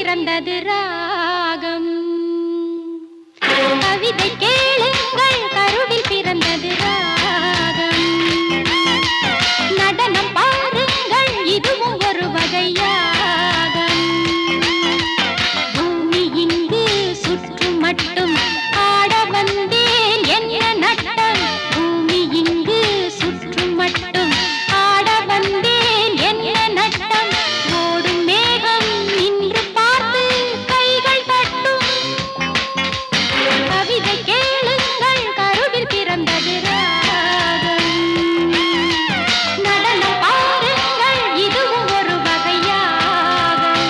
பிறந்தது ராகம். கவிதை கேளுங்கள், கருவில் பிறந்தது ராகம். நடனம் பாருங்கள், இதுவும் ஒரு வகையாகம். பூமி இங்கு சுற்றும் மட்டும் ஆட வந்தேன் என்ன நட்டம். பூமி இங்கு சுற்றும் மட்டும் ஆட வந்தேன் என்ன நட்டம். ஓடும் மேகம் நின்று பார்த்து கைகள் தட்டும். கவிதை கேளுங்கள், கருவில் பிறந்தது ராகம். நடனம் பாருங்கள், இதுவும் ஒரு வகையாகம்.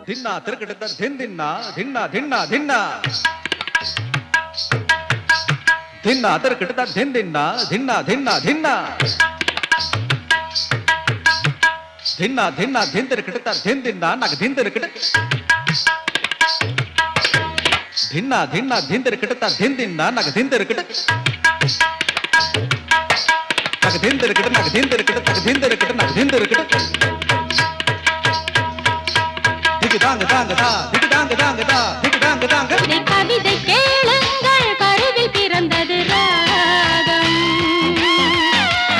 தின்னா திருக்கிட்ட தின்னா தின்னா தின்னா தின்னா தின்னா திருக்கிட்ட தின்னா தின்னா தின்னா தின்னா தின்னா தின்னா திந்திருக்கிட்ட தின்னா நக திந்திருக்கிட்ட தின்னா தின்னா திந்திருக்கிட்ட தின்னா நக திந்திருக்கிட்ட நக திந்திருக்கிட்ட நக திந்திருக்கிட்ட நக திந்திருக்கிட்ட நக திந்திருக்கிட்ட திக்கு தாங்க தாங்க தா திக்கு தாங்க தாங்க தா திக்கு தாங்க தாங்க. கவிதை கேளுங்கள், கருவில் பிறந்தது ராகம்.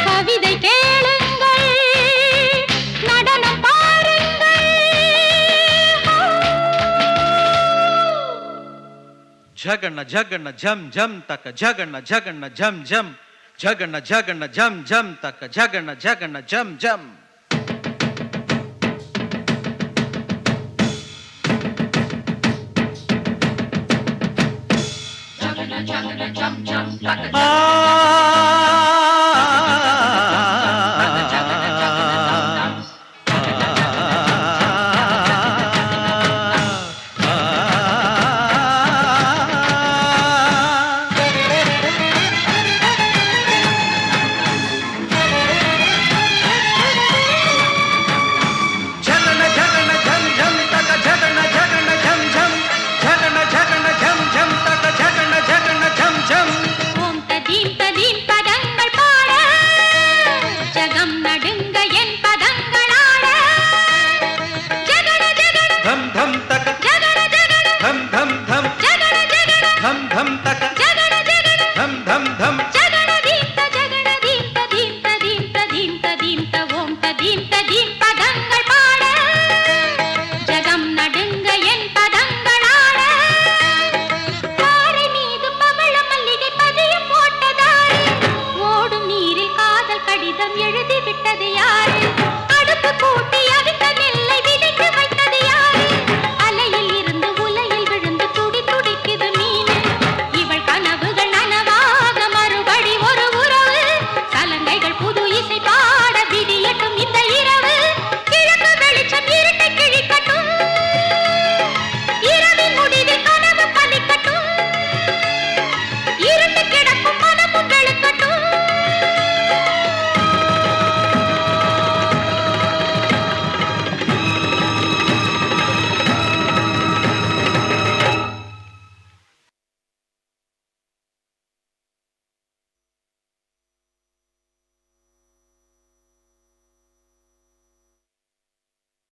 கவிதை கேளுங்கள், நடனம் பாருங்கள். ஜகண்ண ஜகண்ண ஜம் ஜம் தக்க ஜகண்ண ஜகண்ண ஜம் ஜம் ஜகண்ண ஜகண்ண ஜம் ஜம் தக்க ஜகண்ண ஜகண்ண ஜம் ஜம். ஆ